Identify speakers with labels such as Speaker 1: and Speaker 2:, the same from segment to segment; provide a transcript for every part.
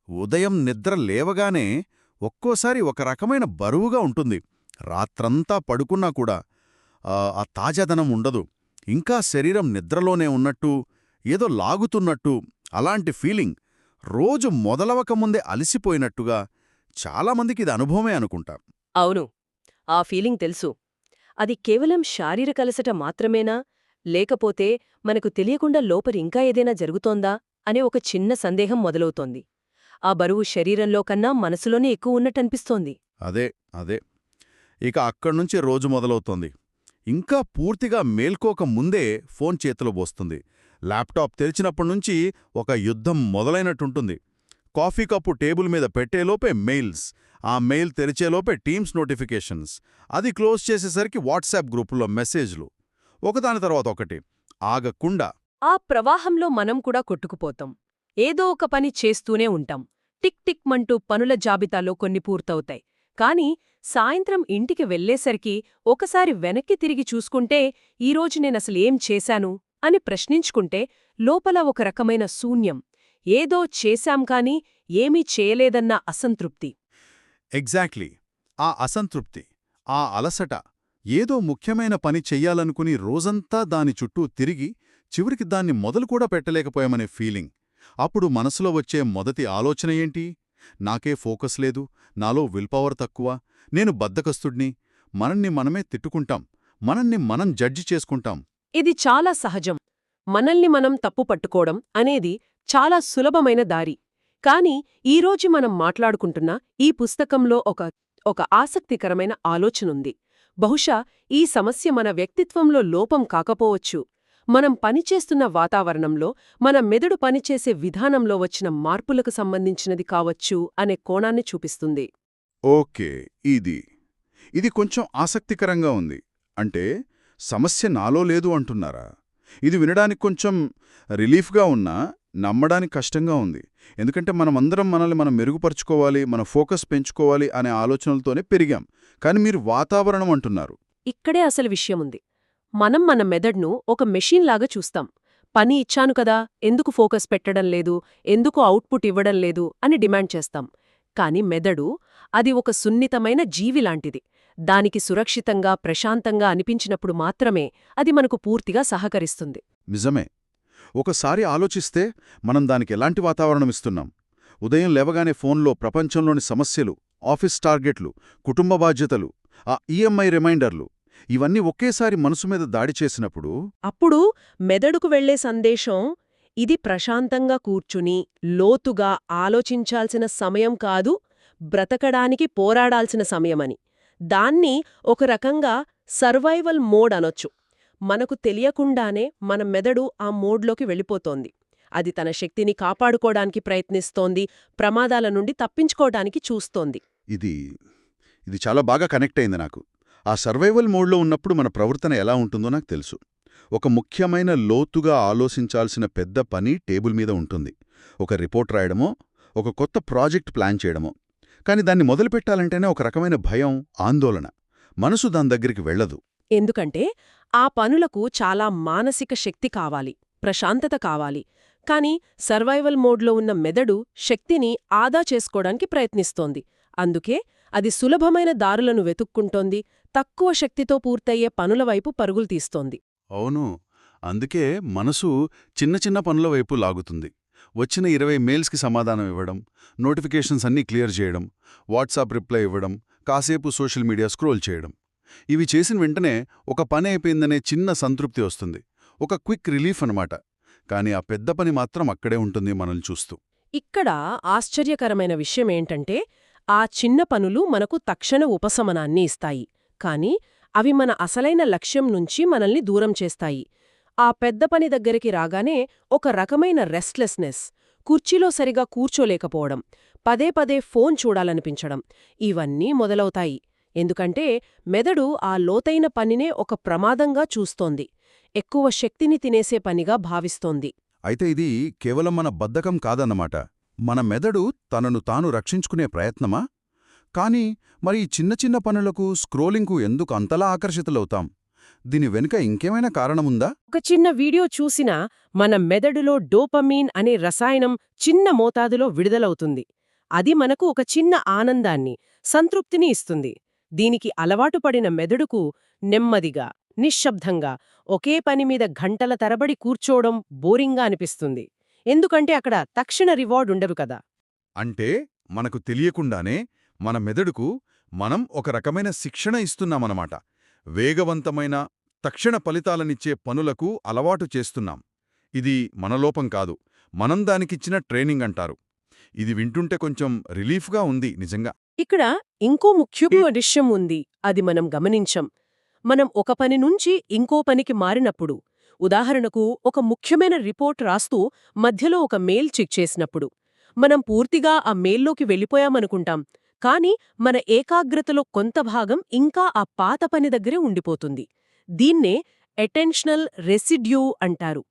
Speaker 1: ఉదయం నిద్ర లేవగానే ఒక్కోసారి ఒక రకమైన బరువుగా ఉంటుంది. రాత్రంతా పడుకున్నా కూడా ఆ తాజాదనం ఉండదు. ఇంకా శరీరం నిద్రలోనే ఉన్నట్టు, ఏదో లాగుతున్నట్టు అలాంటి ఫీలింగ్. రోజు మొదలవకముందే అలసిపోయినట్టుగా. చాలామందికి ఇది అనుభవమే అనుకుంటా.
Speaker 2: అవును, ఆ ఫీలింగ్ తెలుసు. అది కేవలం శారీరక అలసట మాత్రమేనా, లేకపోతే మనకు తెలియకుండా లోపల ఇంకా ఏదైనా జరుగుతోందా అనే ఒక చిన్న సందేహం మొదలవుతోంది. ఆ బరువు శరీరంలో కన్నా మనసులోనే ఎక్కువ ఉన్నట్టనిపిస్తోంది.
Speaker 1: అదే అదే ఇక అక్కడ్నుంచి రోజు మొదలవుతోంది. ఇంకా పూర్తిగా మేల్కోక ముందే ఫోన్ చేతిలో బోస్తుంది. ల్యాప్టాప్ తెరిచినప్పటినుంచి ఒక యుద్ధం మొదలైనట్టుంటుంది. కాఫీ కప్పు టేబుల్ మీద పెట్టేలోపే మెయిల్స్, ఆ మెయిల్ తెరిచేలోపే టీమ్స్ నోటిఫికేషన్స్, అది క్లోజ్ చేసేసరికి వాట్సాప్ గ్రూపుల్లో మెసేజ్లు, ఒకదాని తర్వాత ఒకటి ఆగకుండా.
Speaker 2: ఆ ప్రవాహంలో మనం కూడా కొట్టుకుపోతాం. ఏదో ఒక పని చేస్తూనే ఉంటాం. టిక్ టిక్ మంటూ పనుల జాబితాలో కొన్ని పూర్తవుతాయి. కాని సాయంత్రం ఇంటికి వెళ్లేసరికి ఒకసారి వెనక్కి తిరిగి చూసుకుంటే ఈరోజు నేనసలేం చేశాను అని ప్రశ్నించుకుంటే లోపల ఒక రకమైన శూన్యం. ఏదో చేశాం కాని ఏమీ చేయలేదన్న అసంతృప్తి.
Speaker 1: ఎగ్జాక్ట్లీ. ఆ అసంతృప్తి, ఆ అలసట, ఏదో ముఖ్యమైన పని చెయ్యాలనుకుని రోజంతా దాని చుట్టూ తిరిగి చివరికి దాన్ని మొదలుకూడా పెట్టలేకపోయామనే ఫీలింగ్. అప్పుడు మనసులో వచ్చే మొదటి ఆలోచన ఏంటి? నాకే ఫోకస్ లేదు, నాలో విల్పవర్ తక్కువ, నేను బద్ధకస్తుడ్ని. మనల్ని మనమే తిట్టుకుంటాం, మనల్ని మనం జడ్జి చేసుకుంటాం.
Speaker 2: ఇది చాలా సహజం. మనల్ని మనం తప్పు పట్టుకోవడం అనేది చాలా సులభమైన దారి. కాని ఈరోజు మనం మాట్లాడుకుంటున్న ఈ పుస్తకంలో ఒక ఆసక్తికరమైన ఆలోచనుంది. బహుశా ఈ సమస్య మన వ్యక్తిత్వంలో లోపం కాకపోవచ్చు, మనం పనిచేస్తున్న వాతావరణంలో, మన మెదడు పనిచేసే విధానంలో వచ్చిన మార్పులకు సంబంధించినది కావచ్చు అనే కోణాన్ని చూపిస్తుంది.
Speaker 1: ఓకే, ఇది కొంచెం ఆసక్తికరంగా ఉంది. అంటే సమస్య నాలో లేదు అంటున్నారా? ఇది వినడానికి కొంచెం రిలీఫ్గా ఉన్నా నమ్మడానికి కష్టంగా ఉంది. ఎందుకంటే మనమందరం మనల్ని మనం మెరుగుపరుచుకోవాలి, మన ఫోకస్ పెంచుకోవాలి అనే ఆలోచనలతోనే పెరిగాం. కాని మీరు వాతావరణం అంటున్నారు.
Speaker 2: ఇక్కడే అసలు విషయముంది. మనం మన మెదడును ఒక మెషీన్లాగా చూస్తాం. పని ఇచ్చాను కదా, ఎందుకు ఫోకస్ పెట్టడం లేదు, ఎందుకు అవుట్పుట్ ఇవ్వడం లేదు అని డిమాండ్ చేస్తాం. కాని మెదడు, అది ఒక సున్నితమైన జీవిలాంటిది. దానికి సురక్షితంగా, ప్రశాంతంగా అనిపించినప్పుడు మాత్రమే అది మనకు పూర్తిగా సహకరిస్తుంది.
Speaker 1: నిజమే. ఒకసారి ఆలోచిస్తే మనం దానికి ఎలాంటి వాతావరణం ఇస్తున్నాం? ఉదయం లేవగానే ఫోన్లో ప్రపంచంలోని సమస్యలు, ఆఫీస్ టార్గెట్లు, కుటుంబ బాధ్యతలు, ఆ ఈఎంఐ రిమైండర్లు, ఇవన్నీ ఒకేసారి మనసు మీద దాడి చేసినప్పుడు
Speaker 2: అప్పుడు మెదడుకు వెళ్లే సందేశం, ఇది ప్రశాంతంగా కూర్చుని లోతుగా ఆలోచించాల్సిన సమయం కాదు, బ్రతకడానికి పోరాడాల్సిన సమయమని. దాన్ని ఒక రకంగా సర్వైవల్ మోడ్ అనొచ్చు. మనకు తెలియకుండానే మన మెదడు ఆ మోడ్లోకి వెళ్ళిపోతోంది. అది తన శక్తిని కాపాడుకోవడానికి ప్రయత్నిస్తోంది, ప్రమాదాల నుండి తప్పించుకోవడానికి చూస్తోంది.
Speaker 1: ఇది చాలా బాగా కనెక్ట్ అయింది నాకు. ఆ సర్వైవల్ మోడ్లో ఉన్నప్పుడు మన ప్రవర్తన ఎలా ఉంటుందో నాకు తెలుసు. ఒక ముఖ్యమైన లోతుగా ఆలోచించాల్సిన పెద్ద పని టేబుల్ మీద ఉంటుంది. ఒక రిపోర్ట్ రాయడమో, ఒక కొత్త ప్రాజెక్ట్ ప్లాన్ చేయడమో. కాని దాన్ని మొదలుపెట్టాలంటేనే ఒక రకమైన భయం, ఆందోళన. మనసు దాని దగ్గరికి వెళ్లదు.
Speaker 2: ఎందుకంటే ఆ పనులకు చాలా మానసిక శక్తి కావాలి, ప్రశాంతత కావాలి. కాని సర్వైవల్ మోడ్లో ఉన్న మెదడు శక్తిని ఆదా చేసుకోవడానికి ప్రయత్నిస్తోంది. అందుకే అది సులభమైన దారులను వెతుక్కుంటోంది, తక్కువ శక్తితో పూర్తయ్యే పనుల వైపు పరుగులు తీస్తోంది.
Speaker 1: అవును, అందుకే మనసు చిన్న చిన్న పనుల వైపు లాగుతుంది. వచ్చిన 20 మెయిల్స్కి సమాధానం ఇవ్వడం, నోటిఫికేషన్స్ అన్నీ క్లియర్ చేయడం, వాట్సాప్ రిప్లై ఇవ్వడం, కాసేపు సోషల్ మీడియా స్క్రోల్ చేయడం. ఇవి చేసిన వెంటనే ఒక పని అయిపోయిందనే చిన్న సంతృప్తి వస్తుంది. ఒక క్విక్ రిలీఫ్ అనమాట. కానీ ఆ పెద్ద పని మాత్రం అక్కడే ఉంటుంది మనల్ని చూస్తూ.
Speaker 2: ఇక్కడ ఆశ్చర్యకరమైన విషయమేంటంటే, ఆ చిన్న పనులు మనకు తక్షణ ఉపశమనాన్ని ఇస్తాయి. కాని అవి మన అసలైన లక్ష్యం నుంచి మనల్ని దూరం చేస్తాయి. ఆ పెద్ద పని దగ్గరికి రాగానే ఒక రకమైన రెస్ట్లెస్నెస్, కుర్చీలో సరిగా కూర్చోలేకపోవడం, పదే పదే ఫోన్ చూడాలనిపించడం, ఇవన్నీ మొదలవుతాయి. ఎందుకంటే మెదడు ఆ లోతైన పనినే ఒక ప్రమాదంగా చూస్తోంది, ఎక్కువ శక్తిని తినేసే పనిగా భావిస్తోంది.
Speaker 1: అయితే ఇది కేవలం మన బద్ధకం కాదన్నమాట. మన మెదడు తనను తాను రక్షించుకునే ప్రయత్నమా? కానీ మరి ఈ చిన్న చిన్న పనులకు, స్క్రోలింగ్కు ఎందుకు అంతలా ఆకర్షితులవుతాం? దీని వెనుక ఇంకేమైనా కారణముందా?
Speaker 2: ఒక చిన్న వీడియో చూసినా మన మెదడులో డోపమీన్ అనే రసాయనం చిన్న మోతాదులో విడుదలవుతుంది. అది మనకు ఒక చిన్న ఆనందాన్ని, సంతృప్తిని ఇస్తుంది. దీనికి అలవాటు పడిన మెదడుకు నెమ్మదిగా, నిశ్శబ్దంగా ఒకే పని మీద గంటల తరబడి కూర్చోవడం బోరింగ్గా అనిపిస్తుంది. ఎందుకంటే అక్కడ తక్షణ రివార్డ్ ఉండదు కదా.
Speaker 1: అంటే మనకు తెలియకుండానే మన మెదడుకు మనం ఒక రకమైన శిక్షణ ఇస్తున్నామన్నమాట. వేగవంతమైన, తక్షణ ఫలితాలనిచ్చే పనులకు అలవాటు చేస్తున్నాం. ఇది మన లోపం కాదు, మనం దానికిచ్చిన ట్రైనింగ్ అంటారు. ఇది వింటుంటే కొంచెం రిలీఫ్గా ఉంది నిజంగా.
Speaker 2: ఇక్కడ ఇంకో ముఖ్యమైన విషయం ఉంది, అది మనం గమనించం. మనం ఒక పని నుంచి ఇంకో పనికి మారినప్పుడు, ఉదాహరణకు ఒక ముఖ్యమైన రిపోర్ట్ రాస్తూ మధ్యలో ఒక మెయిల్ చెక్ చేసినప్పుడు, మనం పూర్తిగా ఆ మెయిల్లోకి వెళ్ళిపోయామనుకుంటాం. కానీ మన ఏకాగ్రతలో కొంత భాగం ఇంకా ఆ పాత పని దగ్గరే ఉండిపోతుంది. దీన్నే అటెన్షనల్ రెసిడ్యూ అంటారు.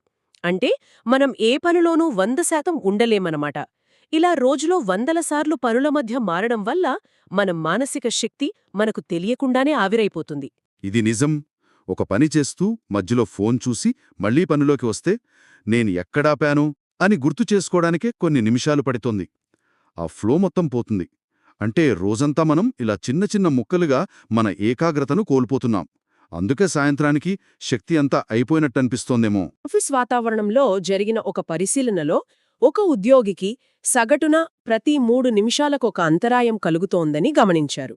Speaker 2: అంటే మనం ఏ పనిలోనూ 100% ఉండలేమన్నమాట. ఇలా రోజులో వందల సార్లు పనుల మధ్య మారడం వల్ల మన మానసిక శక్తి మనకు తెలియకుండానే ఆవిరైపోతుంది.
Speaker 1: ఇది నిజం. ఒక పని చేస్తూ మధ్యలో ఫోన్ చూసి మళ్లీ పనిలోకి వస్తే నేను ఎక్కడాపాను అని గుర్తు చేసుకోవడానికే కొన్ని నిమిషాలు పడుతోంది. ఆ ఫ్లో మొత్తం పోతుంది. అంటే రోజంతా మనం ఇలా చిన్న చిన్న ముక్కలుగా మన ఏకాగ్రతను కోల్పోతున్నాం. అందుకే సాయంత్రానికి శక్తి అంతా అయిపోయినట్టనిపిస్తోందేమో.
Speaker 2: ఆఫీస్ వాతావరణంలో జరిగిన ఒక పరిశీలనలో ఒక ఉద్యోగికి సగటున ప్రతి 3 నిమిషాలకొక అంతరాయం కలుగుతోందని గమనించారు.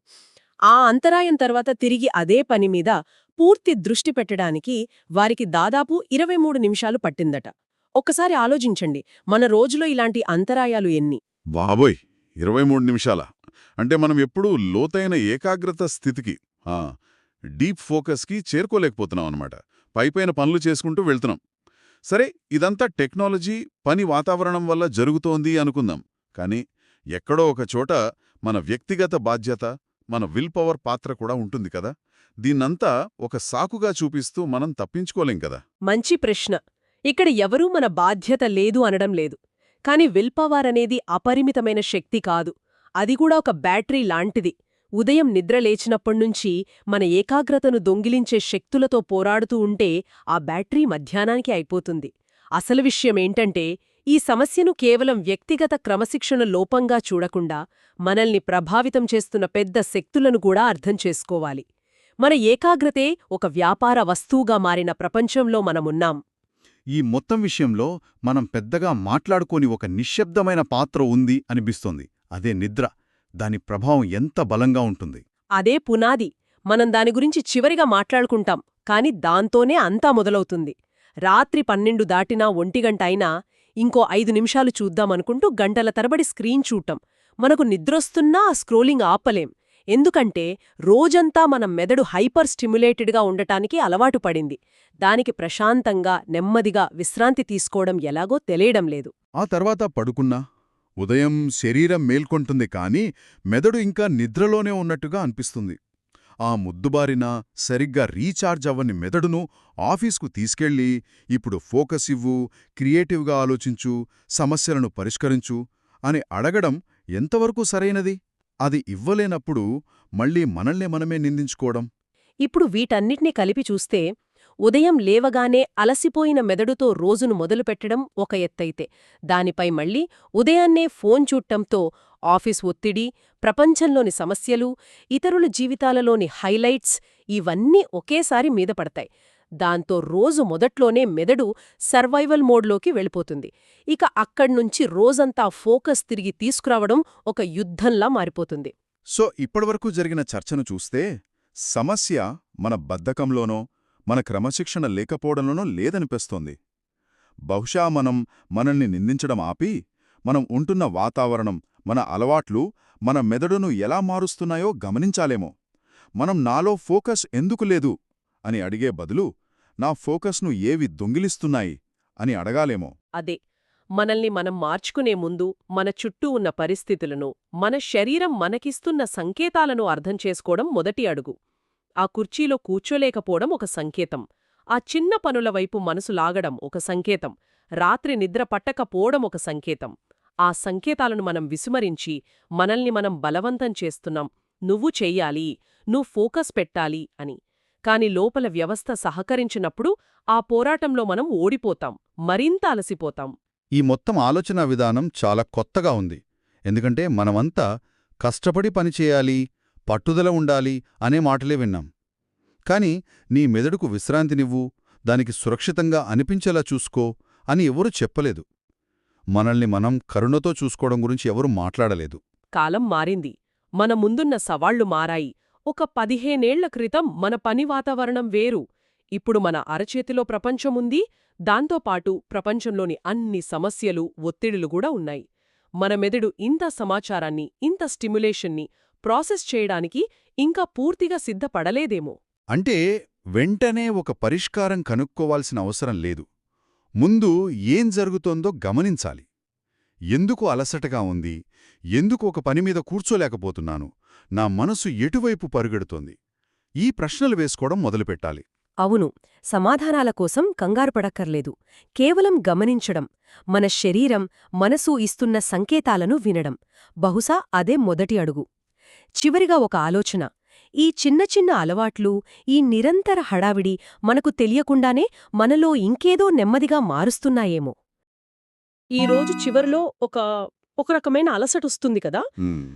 Speaker 2: ఆ అంతరాయం తర్వాత తిరిగి అదే పని మీద పూర్తి దృష్టి పెట్టడానికి వారికి దాదాపు 23 నిమిషాలు పట్టిందట. ఒక్కసారి ఆలోచించండి, మన రోజులో ఇలాంటి అంతరాయాలు ఎన్ని?
Speaker 1: బాబోయ్, 23 నిమిషాల అంటే మనం ఎప్పుడూ లోతైన ఏకాగ్రత స్థితికి, డీప్ ఫోకస్కి చేరుకోలేకపోతున్నాం అన్నమాట. పైపైన పనులు చేసుకుంటూ వెళ్తున్నాం. సరే, ఇదంతా టెక్నాలజీ, పని వాతావరణం వల్ల జరుగుతోంది అనుకుందాం. కానీ ఎక్కడో ఒక చోట మన వ్యక్తిగత బాధ్యత, మన విల్ పవర్ పాత్ర కూడా ఉంటుంది కదా. దీన్నంతా ఒక సాకుగా చూపిస్తూ మనం తప్పించుకోలేం కదా.
Speaker 2: మంచి ప్రశ్న. ఇక్కడ ఎవరూ మన బాధ్యత లేదు అనడం లేదు. కాని విల్ పవర్ అనేది అపరిమితమైన శక్తి కాదు. అది కూడా ఒక బ్యాటరీ లాంటిది. ఉదయం నిద్ర లేచినప్పటినుంచి మన ఏకాగ్రతను దొంగిలించే శక్తులతో పోరాడుతూ ఉంటే ఆ బ్యాటరీ మధ్యాహ్నానికి అయిపోతుంది. అసలు విషయమేంటంటే, ఈ సమస్యను కేవలం వ్యక్తిగత క్రమశిక్షణ లోపంగా చూడకుండా మనల్ని ప్రభావితం చేస్తున్న పెద్ద శక్తులను కూడా అర్థం చేసుకోవాలి. మన ఏకాగ్రతే ఒక వ్యాపార వస్తువుగా మారిన ప్రపంచంలో మనమున్నాం.
Speaker 1: ఈ మొత్తం విషయంలో మనం పెద్దగా మాట్లాడుకోని ఒక నిశ్శబ్దమైన పాత్ర ఉంది అనిపిస్తోంది. అదే నిద్ర. దాని ప్రభావం ఎంత బలంగా ఉంటుంది.
Speaker 2: అదే పునాది. మనం దాని గురించి చివరిగా మాట్లాడుకుంటాం, కాని దాంతోనే అంతా మొదలవుతుంది. రాత్రి 12 దాటినా 1 గంట అయినా ఇంకో 5 నిమిషాలు చూద్దామనుకుంటూ గంటల తరబడి స్క్రీన్ చూడటం. మనకు నిద్రొస్తున్నా ఆ స్క్రోలింగ్ ఆపలేం. ఎందుకంటే రోజంతా మన మెదడు హైపర్ స్టిమ్యులేటెడ్గా ఉండటానికి అలవాటు పడింది. దానికి ప్రశాంతంగా, నెమ్మదిగా విశ్రాంతి తీసుకోవడం ఎలాగో తెలియడం లేదు.
Speaker 1: ఆ తర్వాత పడుకున్నా ఉదయం శరీరం మేల్కొంటుంది, కానీ మెదడు ఇంకా నిద్రలోనే ఉన్నట్టుగా అనిపిస్తుంది. ఆ ముద్దుబారిన, సరిగ్గా రీఛార్జ్ అవ్వని మెదడును ఆఫీస్కు తీసుకెళ్ళి ఇప్పుడు ఫోకస్ ఇవ్వు, క్రియేటివ్గా ఆలోచించు, సమస్యలను పరిష్కరించు అని అడగడం ఎంతవరకు సరైనది? అది ఇవ్వలేనప్పుడు మళ్ళీ మనల్నే మనమే నిందించుకోవడం.
Speaker 2: ఇప్పుడు వీటన్నిటినీ కలిపి చూస్తే, ఉదయం లేవగానే అలసిపోయిన మెదడుతో రోజును మొదలుపెట్టడం ఒక ఎత్తైతే, దానిపై మళ్ళీ ఉదయాన్నే ఫోన్ చూడటంతో ఆఫీస్ ఒత్తిడి, ప్రపంచంలోని సమస్యలు, ఇతరుల జీవితాలలోని హైలైట్స్ ఇవన్నీ ఒకేసారి మీద పడతాయి. దాంతో రోజు మొదట్లోనే మెదడు సర్వైవల్ మోడ్లోకి వెళ్ళిపోతుంది. ఇక అక్కడ్నుంచి రోజంతా ఫోకస్ తిరిగి తీసుకురావడం ఒక యుద్ధంలా మారిపోతుంది.
Speaker 1: సో ఇప్పటివరకు జరిగిన చర్చను చూస్తే సమస్య మన బద్ధకంలోనో, మన క్రమశిక్షణ లేకపోవడంలోనో లేదనిపిస్తోంది. బహుశా మనం మనల్ని నిందించడం ఆపి, మనం ఉంటున్న వాతావరణం, మన అలవాట్లు మన మెదడును ఎలా మారుస్తున్నాయో గమనించాలేమో. మనం నాలో ఫోకస్ ఎందుకు లేదు అని అడిగే బదులు, నా ఫోకస్ను ఏవి దొంగిలిస్తున్నాయి అని అడగాలేమో.
Speaker 2: అదే, మనల్ని మనం మార్చుకునే ముందు మన చుట్టూ ఉన్న పరిస్థితులను, మన శరీరం మనకిస్తున్న సంకేతాలను అర్థం చేసుకోవడం మొదటి అడుగు. ఆ కుర్చీలో కూర్చోలేకపోవడం ఒక సంకేతం. ఆ చిన్న పనుల వైపు మనసు లాగడం ఒక సంకేతం. రాత్రి నిద్ర పట్టకపోవడం ఒక సంకేతం. ఆ సంకేతాలను మనం విస్మరించి మనల్ని మనం బలవంతం చేస్తున్నాం. నువ్వు చెయ్యాలి, నువ్వు ఫోకస్ పెట్టాలి అని. కాని లోపల వ్యవస్థ సహకరించినప్పుడు ఆ పోరాటంలో మనం ఓడిపోతాం, మరింత అలసిపోతాం.
Speaker 1: ఈ మొత్తం ఆలోచనా విధానం చాలా కొత్తగా ఉంది. ఎందుకంటే మనమంతా కష్టపడి పనిచేయాలి, పట్టుదల ఉండాలి అనే మాటలే విన్నాం. కాని నీ మెదడుకు విశ్రాంతినివ్వు, దానికి సురక్షితంగా అనిపించేలా చూసుకో అని ఎవరూ చెప్పలేదు. మనల్ని మనం కరుణతో చూసుకోవడం గురించి ఎవరూ మాట్లాడలేదు.
Speaker 2: కాలం మారింది. మన ముందున్న సవాళ్లు మారాయి. ఒక 15 ఏళ్ల క్రితం మన పని వాతావరణం వేరు. ఇప్పుడు మన అరచేతిలో ప్రపంచముంది, దాంతోపాటు ప్రపంచంలోని అన్ని సమస్యలు, ఒత్తిడులు కూడా ఉన్నాయి. మన మెదడు ఇంత సమాచారాన్ని, ఇంత స్టిమ్యులేషన్ని ప్రాసెస్ చేయడానికి ఇంకా పూర్తిగా సిద్ధపడలేదేమో.
Speaker 1: అంటే వెంటనే ఒక పరిష్కారం కనుక్కోవాల్సిన అవసరం లేదు. ముందు ఏం జరుగుతోందో గమనించాలి. ఎందుకు అలసటగా ఉంది? ఎందుకు ఒక పనిమీద కూర్చోలేకపోతున్నాను? నా మనసు ఎటువైపు పరుగెడుతోంది? ఈ ప్రశ్నలు వేసుకోవడం మొదలుపెట్టాలి.
Speaker 3: అవును, సమాధానాల కోసం కంగారుపడక్కర్లేదు. కేవలం గమనించడం, మన శరీరం, మనసు ఇస్తున్న సంకేతాలను వినడం. బహుశా అదే మొదటి అడుగు. చివరిగా ఒక ఆలోచన. ఈ చిన్న చిన్న అలవాట్లు, ఈ నిరంతర హడావిడి మనకు తెలియకుండానే మనలో ఇంకేదో నెమ్మదిగా మారుస్తున్నాయేమో.
Speaker 2: ఈ రోజు చివర్లో ఒక రకమైన అలసటొస్తుంది కదా.
Speaker 1: హ్మ్.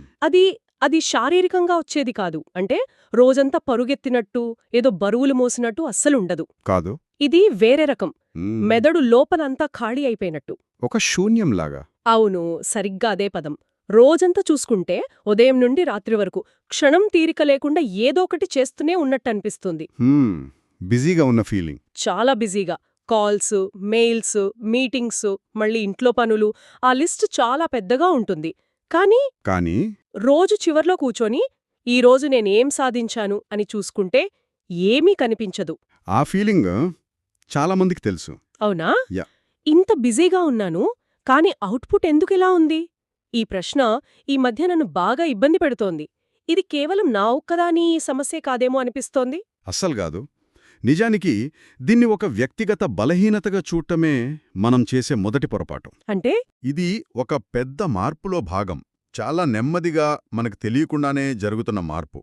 Speaker 2: అది శారీరకంగా వచ్చేది కాదు. అంటే రోజంతా పరుగెత్తినట్టు, ఏదో బరువులు మోసినట్టు అస్సలుండదు.
Speaker 1: కాదు.
Speaker 2: ఇది వేరే రకం. మెదడు లోపలంతా ఖాళీ అయిపోయినట్టు.
Speaker 1: ఒక శూన్యంలాగా.
Speaker 2: అవును, సరిగ్గా అదే పదం. రోజంతా చూసుకుంటే ఉదయం నుండి రాత్రి వరకు క్షణం తీరిక లేకుండా ఏదోకటి చేస్తూనే ఉన్నట్టనిపిస్తుంది.
Speaker 1: బిజీగా ఉన్న ఫీలింగ్.
Speaker 2: చాలా బిజీగా. కాల్స్, మెయిల్స్, మీటింగ్స్, మళ్ళీ ఇంట్లో పనులు, ఆ లిస్ట్ చాలా పెద్దగా ఉంటుంది. కానీ రోజు చివర్లో కూచొని ఈరోజు నేనేం సాధించాను అని చూసుకుంటే ఏమీ కనిపించదు.
Speaker 1: ఆ ఫీలింగ్ చాలా మందికి తెలుసు.
Speaker 2: అవునా?
Speaker 1: యా.
Speaker 2: ఇంత బిజీగా ఉన్నాను, కాని అవుట్పుట్ ఎందుకిలా ఉంది? ఈ ప్రశ్న ఈ మధ్య నన్ను బాగా ఇబ్బంది పెడుతోంది. ఇది కేవలం నా ఒక్కదాని సమస్యే కాదేమో అనిపిస్తోంది.
Speaker 1: అస్సలు కాదు. నిజానికి దీన్ని ఒక వ్యక్తిగత బలహీనతగా చూడటమే మనం చేసే మొదటి పొరపాటు.
Speaker 2: అంటే
Speaker 1: ఇది ఒక పెద్ద మార్పులో భాగం. చాలా నెమ్మదిగా మనకు తెలియకుండానే జరుగుతున్న మార్పు.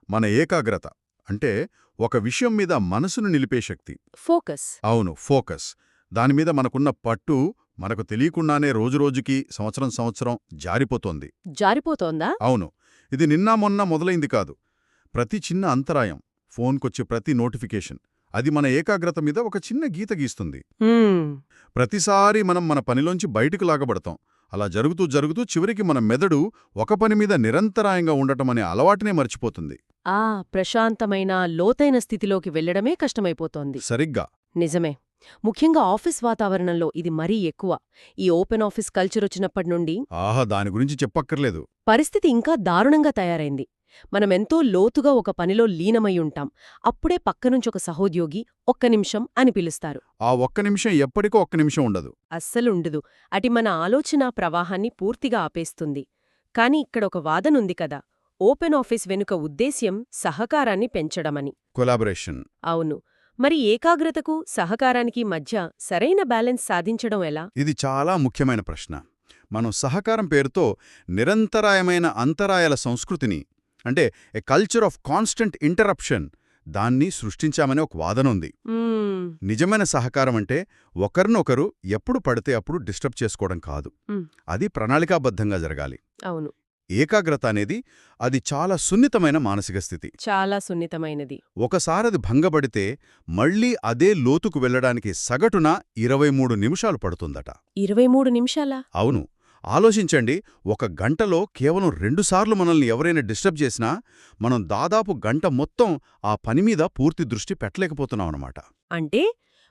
Speaker 1: మన ఏకాగ్రత అంటే ఒక విషయం మీద మనసును నిలిపే శక్తి.
Speaker 2: ఫోకస్.
Speaker 1: అవును, ఫోకస్. దానిమీద మనకున్న పట్టు మనకు తెలియకుండానే రోజురోజుకి, సంవత్సరం జారిపోతోంది.
Speaker 2: జారిపోతోందా?
Speaker 1: అవును. ఇది నిన్న మొన్న మొదలైంది కాదు. ప్రతి చిన్న అంతరాయం, ఫోన్కొచ్చే ప్రతి నోటిఫికేషన్, అది మన ఏకాగ్రత మీద ఒక చిన్న గీత గీస్తుంది. ప్రతిసారి మనం మన పనిలోంచి బయటకు లాగబడతాం. అలా జరుగుతూ చివరికి మన మెదడు ఒక పని మీద నిరంతరాయంగా ఉండటమనే అలవాటునే మర్చిపోతుంది.
Speaker 3: ప్రశాంతమైన, లోతైన స్థితిలోకి వెళ్లడమే కష్టమైపోతోంది.
Speaker 1: సరిగ్గా.
Speaker 3: నిజమే. ముఖ్యంగా ఆఫీస్ వాతావరణంలో ఇది మరీ ఎక్కువ. ఈ ఓపెన్ ఆఫీస్ కల్చర్ వచ్చినప్పటినుండి
Speaker 1: దాని గురించి చెప్పక్కర్లేదు.
Speaker 3: పరిస్థితి ఇంకా దారుణంగా తయారైంది. మనమెంతో లోతుగా ఒక పనిలో లీనమై ఉంటాం. అప్పుడే పక్కనుంచొక సహోద్యోగి ఒక్క నిమిషం అని పిలుస్తారు.
Speaker 1: ఆ ఒక్క నిమిషం ఎప్పటికో ఒక్క నిమిషం ఉండదు.
Speaker 3: అస్సలుండదు. అటి మన ఆలోచనా ప్రవాహాన్ని పూర్తిగా ఆపేస్తుంది. కాని ఇక్కడొక వాదనుంది కదా, ఓపెన్ ఆఫీస్ వెనుక ఉద్దేశ్యం సహకారాన్ని పెంచడమని.
Speaker 1: కొలాబరేషన్.
Speaker 3: అవును. మరి ఏకాగ్రతకు, సహకారానికి మధ్య సరైన బ్యాలెన్స్ సాధించడం ఎలా?
Speaker 1: ఇది చాలా ముఖ్యమైన ప్రశ్న. మనం సహకారం పేరుతో నిరంతరాయమైన అంతరాయాల సంస్కృతిని, అంటే a culture of constant interruption, దాన్ని సృష్టించామనే ఒక వాదనుంది. నిజమైన సహకారం అంటే ఒకరినొకరు ఎప్పుడు పడితే అప్పుడు డిస్టర్బ్ చేసుకోవడం కాదు. అది ప్రణాళికాబద్ధంగా జరగాలి.
Speaker 3: అవును.
Speaker 1: ఏకాగ్రత అనేది అది చాలా సున్నితమైన మానసిక స్థితి.
Speaker 3: చాలా సున్నితమైనది.
Speaker 1: ఒకసారది భంగపడితే మళ్లీ అదే లోతుకు వెళ్లడానికి సగటున 23 నిమిషాలు పడుతుందట.
Speaker 3: 23 నిమిషాలా?
Speaker 1: అవును. ఆలోచించండి, ఒక గంటలో కేవలం 2 సార్లు మనల్ని ఎవరైనా డిస్టర్బ్ చేసినా మనం దాదాపు గంట మొత్తం ఆ పనిమీద పూర్తి దృష్టి పెట్టలేకపోతున్నామన్నమాట.
Speaker 3: అంటే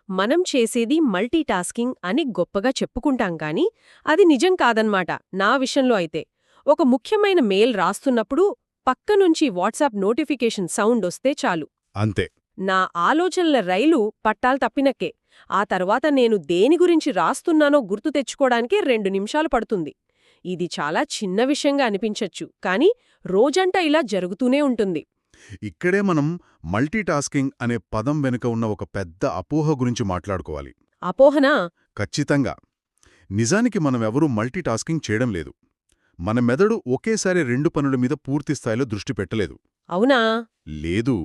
Speaker 3: మనం చేసేది మల్టీటాస్కింగ్ అని గొప్పగా చెప్పుకుంటాం కాని అది నిజం కాదన్మాట. నా విషయంలో అయితే ఒక ముఖ్యమైన మెయిల్ రాస్తున్నప్పుడు పక్కనుంచి వాట్సాప్ నోటిఫికేషన్ సౌండ్ వస్తే చాలు,
Speaker 1: అంతే,
Speaker 3: నా ఆలోచనల రైలు పట్టాలు తప్పినక్కే. ఆ తర్వాత నేను దేని గురించి రాస్తున్నానో గుర్తు తెచ్చుకోవడానికే 2 నిమిషాలు పడుతుంది. ఇది చాలా చిన్న విషయంగా అనిపించచ్చు, కానీ రోజంతా ఇలా జరుగుతూనే ఉంటుంది.
Speaker 1: ఇక్కడే మనం మల్టీటాస్కింగ్ అనే పదం వెనుక ఉన్న ఒక పెద్ద అపోహ గురించి మాట్లాడుకోవాలి.
Speaker 3: అపోహనా?
Speaker 1: ఖచ్చితంగా. నిజానికి మనమెవరూ మల్టీటాస్కింగ్ చేయడం లేదు. మన మెదడు ఒకేసారి 2 పనుల మీద పూర్తిస్థాయిలో దృష్టి పెట్టలేదు.
Speaker 3: అవునా?
Speaker 1: లేదు.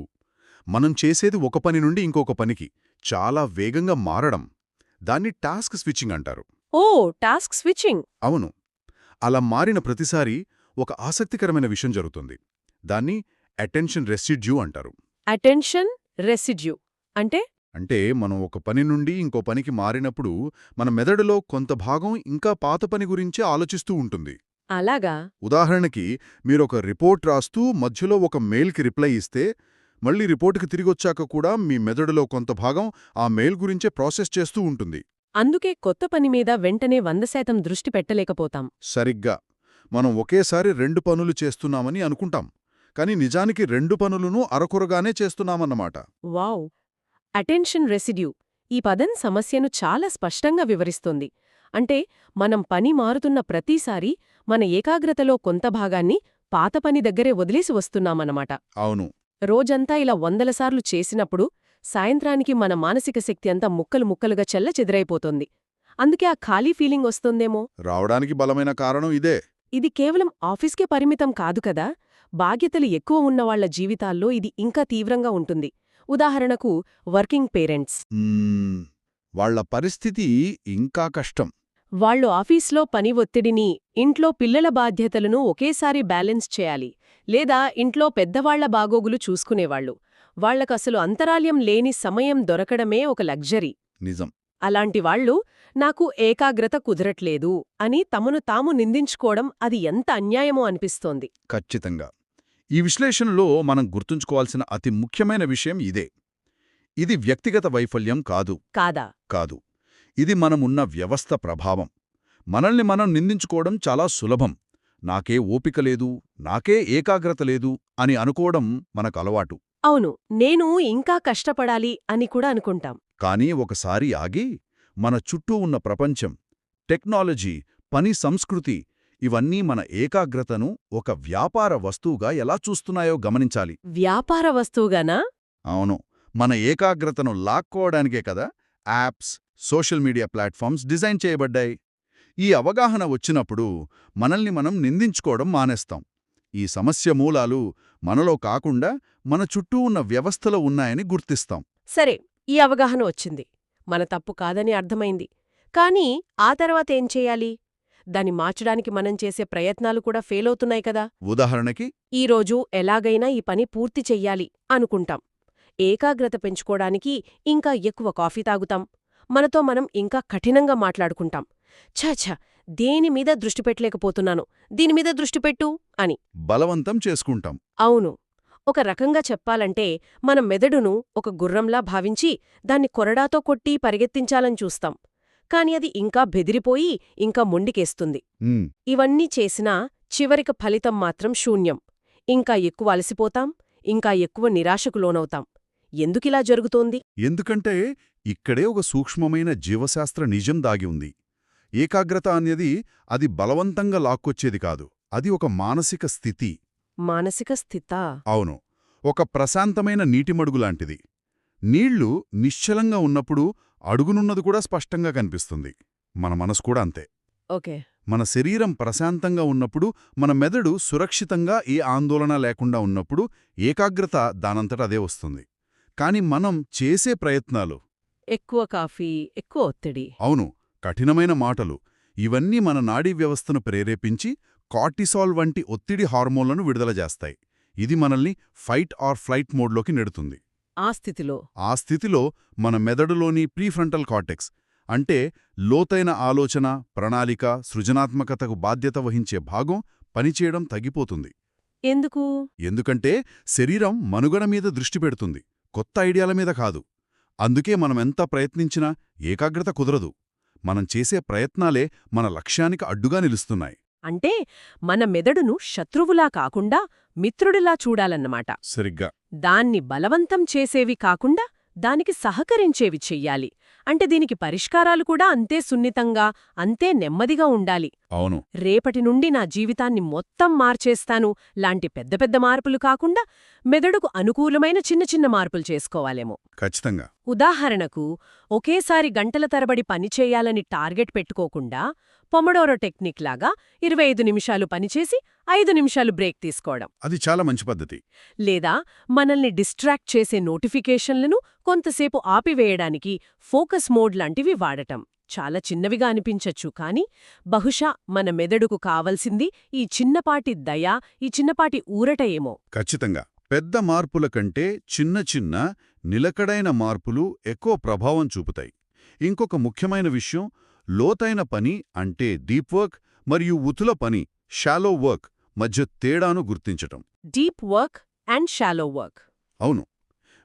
Speaker 1: మనం చేసేది ఒక పని నుండి ఇంకొక పనికి చాలా వేగంగా మారడం. దాన్ని టాస్క్ స్విచ్చింగ్ అంటారు.
Speaker 3: ఓ, టాస్క్ స్విచ్చింగ్.
Speaker 1: అవును. అలా మారిన ప్రతిసారి ఒక ఆసక్తికరమైన విషయం జరుగుతుంది. దాన్ని అటెన్షన్ రెసిడ్యూ అంటారు.
Speaker 2: అటెన్షన్ రెసిడ్యూ అంటే
Speaker 1: అంటే మనం ఒక పని నుండి ఇంకో పనికి మారినప్పుడు మన మెదడులో కొంత భాగం ఇంకా పాత పని గురించే ఆలోచిస్తూ ఉంటుంది.
Speaker 2: అలాగా.
Speaker 1: ఉదాహరణకి మీరొక రిపోర్ట్ రాస్తూ మధ్యలో ఒక మెయిల్కి రిప్లై ఇస్తే మళ్ళీ రిపోర్టుకి తిరిగొచ్చాక కూడా మీ మెదడులో కొంత భాగం ఆ మెయిల్ గురించే ప్రాసెస్ చేస్తూ ఉంటుంది.
Speaker 2: అందుకే కొత్త పని మీద వెంటనే 100% దృష్టి పెట్టలేకపోతాం.
Speaker 1: సరిగ్గా. మనం ఒకేసారి 2 పనులు చేస్తున్నామని అనుకుంటాం, కానీ నిజానికి 2 పనులను అరకొరగానే చేస్తున్నామన్నమాట.
Speaker 2: వావ్! అటెన్షన్ రెసిడ్యూ ఈ పదం సమస్యను చాలా స్పష్టంగా వివరిస్తుంది. అంటే మనం పని మారుతున్న ప్రతిసారీ మన ఏకాగ్రతలో కొంత భాగాన్ని పాత పని దగ్గరే వదిలేసి వస్తున్నామన్నమాట.
Speaker 1: అవును.
Speaker 2: రోజంతా ఇలా 100 సార్లు చేసినప్పుడు సాయంత్రానికి మన మానసిక శక్తి అంతా ముక్కలు ముక్కలుగా చెల్లచెదరైపోతుంది. అందుకే ఆ ఖాళీ ఫీలింగ్ వస్తోందేమో.
Speaker 1: రావడానికి బలమైన కారణం ఇదే.
Speaker 2: ఇది కేవలం ఆఫీస్కే పరిమితం కాదు కదా, బాధ్యతలు ఎక్కువ ఉన్నవాళ్ల జీవితాల్లో ఇది ఇంకా తీవ్రంగా ఉంటుంది. ఉదాహరణకు వర్కింగ్ పేరెంట్స్.
Speaker 1: వాళ్ల పరిస్థితి ఇంకా కష్టం.
Speaker 2: వాళ్లు ఆఫీస్లో పని ఒత్తిడిని, ఇంట్లో పిల్లల బాధ్యతలను ఒకేసారి బ్యాలెన్స్ చేయాలి, లేదా ఇంట్లో పెద్దవాళ్ల బాగోగులు చూసుకునేవాళ్లు. వాళ్లకసలు అంతరాల్యం లేని సమయం దొరకడమే ఒక లగ్జరీ.
Speaker 1: నిజం.
Speaker 2: అలాంటి వాళ్లు నాకు ఏకాగ్రత కుదరట్లేదు అని తమను తాము నిందించుకోవడం అది ఎంత అన్యాయమో అనిపిస్తోంది.
Speaker 1: ఖచ్చితంగా. ఈ విశ్లేషణలో మనం గుర్తుంచుకోవాల్సిన అతి ముఖ్యమైన విషయం ఇదే. ఇది వ్యక్తిగత వైఫల్యం కాదు. కాదు. ఇది మనమున్న వ్యవస్థ ప్రభావం. మనల్ని మనం నిందించుకోవడం చాలా సులభం. నాకే ఓపిక లేదు, నాకే ఏకాగ్రత లేదు అని అనుకోవడం మనకు అలవాటు.
Speaker 2: అవును, నేను ఇంకా కష్టపడాలి అని కూడా అనుకుంటాం.
Speaker 1: కానీ ఒకసారి ఆగి మన చుట్టూ ఉన్న ప్రపంచం, టెక్నాలజీ, పని సంస్కృతి ఇవన్నీ మన ఏకాగ్రతను ఒక వ్యాపార వస్తువుగా ఎలా చూస్తున్నాయో గమనించాలి.
Speaker 2: వ్యాపార వస్తువుగానా?
Speaker 1: అవును. మన ఏకాగ్రతను లాక్కోవడానికే కదా apps, social media platforms design చేయబడ్డాయి. ఈ అవగాహన వచ్చినప్పుడు మనల్ని మనం నిందించుకోవడం మానేస్తాం. ఈ సమస్య మూలాలు మనలో కాకుండా మన చుట్టూ ఉన్న వ్యవస్థలో ఉన్నాయని గుర్తిస్తాం.
Speaker 2: సరే, ఈ అవగాహన వచ్చింది, మన తప్పు కాదని అర్థమైంది. కానీ ఆ తర్వాతేం చెయ్యాలి? దాన్ని మార్చడానికి మనం చేసే ప్రయత్నాలు కూడా ఫెయిలవుతున్నాయి కదా.
Speaker 1: ఉదాహరణకి,
Speaker 2: ఈరోజు ఎలాగైనా ఈ పని పూర్తి చెయ్యాలి అనుకుంటాం. ఏకాగ్రత పెంచుకోడానికి ఇంకా ఎక్కువ కాఫీ తాగుతాం. మనతో మనం ఇంకా కఠినంగా మాట్లాడుకుంటాం. ఛ దేనిమీద దృష్టి పెట్టలేకపోతున్నాను, దీనిమీద దృష్టి పెట్టు అని
Speaker 1: బలవంతం చేసుకుంటాం.
Speaker 2: అవును. ఒక రకంగా చెప్పాలంటే మన మెదడును ఒక గుర్రంలా భావించి దాన్ని కొరడాతో కొట్టి పరిగెత్తించాలని చూస్తాం. కాని అది ఇంకా బెదిరిపోయి ఇంకా మొండికేస్తుంది. ఇవన్నీ చేసినా చివరికి ఫలితం మాత్రం శూన్యం. ఇంకా ఎక్కువ అలసిపోతాం, ఇంకా ఎక్కువ నిరాశకు లోనవుతాం. ఎందుకిలా జరుగుతోంది?
Speaker 1: ఎందుకంటే ఇక్కడే ఒక సూక్ష్మమైన జీవశాస్త్ర నిజం దాగి ఉంది. ఏకాగ్రత అనేది అది బలవంతంగా లాక్కొచ్చేది కాదు, అది ఒక మానసిక స్థితి.
Speaker 2: మానసిక స్థితా?
Speaker 1: అవును. ఒక ప్రశాంతమైన నీటిమడుగులాంటిది. నీళ్లు నిశ్చలంగా ఉన్నప్పుడు అడుగునున్నది కూడా స్పష్టంగా కనిపిస్తుంది. మన మనసు కూడా అంతే.
Speaker 2: ఓకే.
Speaker 1: మన శరీరం ప్రశాంతంగా ఉన్నప్పుడు, మన మెదడు సురక్షితంగా ఏ ఆందోళన లేకుండా ఉన్నప్పుడు ఏకాగ్రత దానంతట అదే వస్తుంది. కాని మనం చేసే ప్రయత్నాలు,
Speaker 2: ఎక్కువ కాఫీ, ఎక్కువ ఒత్తిడి,
Speaker 1: అవును, కఠినమైన మాటలు, ఇవన్నీ మన నాడీ వ్యవస్థను ప్రేరేపించి కార్టిసాల్ వంటి ఒత్తిడి హార్మోన్లను విడుదల చేస్తాయి. ఇది మనల్ని ఫైట్ ఆర్ ఫ్లైట్ మోడ్లోకి నెడుతుంది.
Speaker 2: ఆ స్థితిలో
Speaker 1: మన మెదడులోని ప్రీఫ్రంటల్ కార్టెక్స్, అంటే లోతైన ఆలోచన, ప్రణాళిక, సృజనాత్మకతకు బాధ్యత వహించే భాగం పనిచేయడం తగ్గిపోతుంది.
Speaker 2: ఎందుకు?
Speaker 1: ఎందుకంటే శరీరం మనుగడ మీద దృష్టి పెడుతుంది, కొత్త ఐడియాల మీద కాదు. అందుకే మనమెంత ప్రయత్నించినా ఏకాగ్రత కుదరదు. మనం చేసే ప్రయత్నాలే మన లక్ష్యానికి అడ్డుగా నిలుస్తున్నాయి.
Speaker 2: అంటే మన మెదడును శత్రువులా కాకుండా మిత్రుడిలా చూడాలన్నమాట.
Speaker 1: సరిగ్గా.
Speaker 2: దాన్ని బలవంతం చేసేవి కాకుండా దానికి సహకరించేవి చెయ్యాలి. అంటే దీనికి పరిష్కారాలు కూడా అంతే సున్నితంగా, అంతే నెమ్మదిగా ఉండాలి.
Speaker 1: అవును.
Speaker 2: రేపటి నుండి నా జీవితాన్ని మొత్తం మార్చేస్తాను లాంటి పెద్ద పెద్ద మార్పులు కాకుండా మెదడుకు అనుకూలమైన చిన్న చిన్న మార్పులు చేసుకోవాలేమో.
Speaker 1: ఖచ్చితంగా.
Speaker 2: ఉదాహరణకు, ఒకేసారి గంటల తరబడి పనిచేయాలని టార్గెట్ పెట్టుకోకుండా పొమడోరో టెక్నిక్ లాగా 25 నిమిషాలు పనిచేసి 5 నిమిషాలు బ్రేక్ తీసుకోవడం.
Speaker 1: అది చాలా మంచి పద్ధతి.
Speaker 2: లేదా మనల్ని డిస్ట్రాక్ట్ చేసే నోటిఫికేషన్లను కొంతసేపు ఆపివేయడానికి ఫోకస్ మోడ్ లాంటివి వాడటం. చాలా చిన్నవిగా అనిపించచ్చు కానీ బహుశా మన మెదడుకు కావలసింది ఈ చిన్నపాటి దయ, ఈ చిన్నపాటి ఊరట ఏమో.
Speaker 1: ఖచ్చితంగా పెద్ద మార్పుల కంటే చిన్న చిన్న నిలకడైన మార్పులు ఎక్కువ ప్రభావం చూపుతాయి. ఇంకొక ముఖ్యమైన విషయం, లోతైన పని అంటే డీప్ వర్క్ మరియు ఉతుల పని షాలో వర్క్ మధ్య తేడాను గుర్తించటం.
Speaker 2: Deep work and shallow work.
Speaker 1: అవును,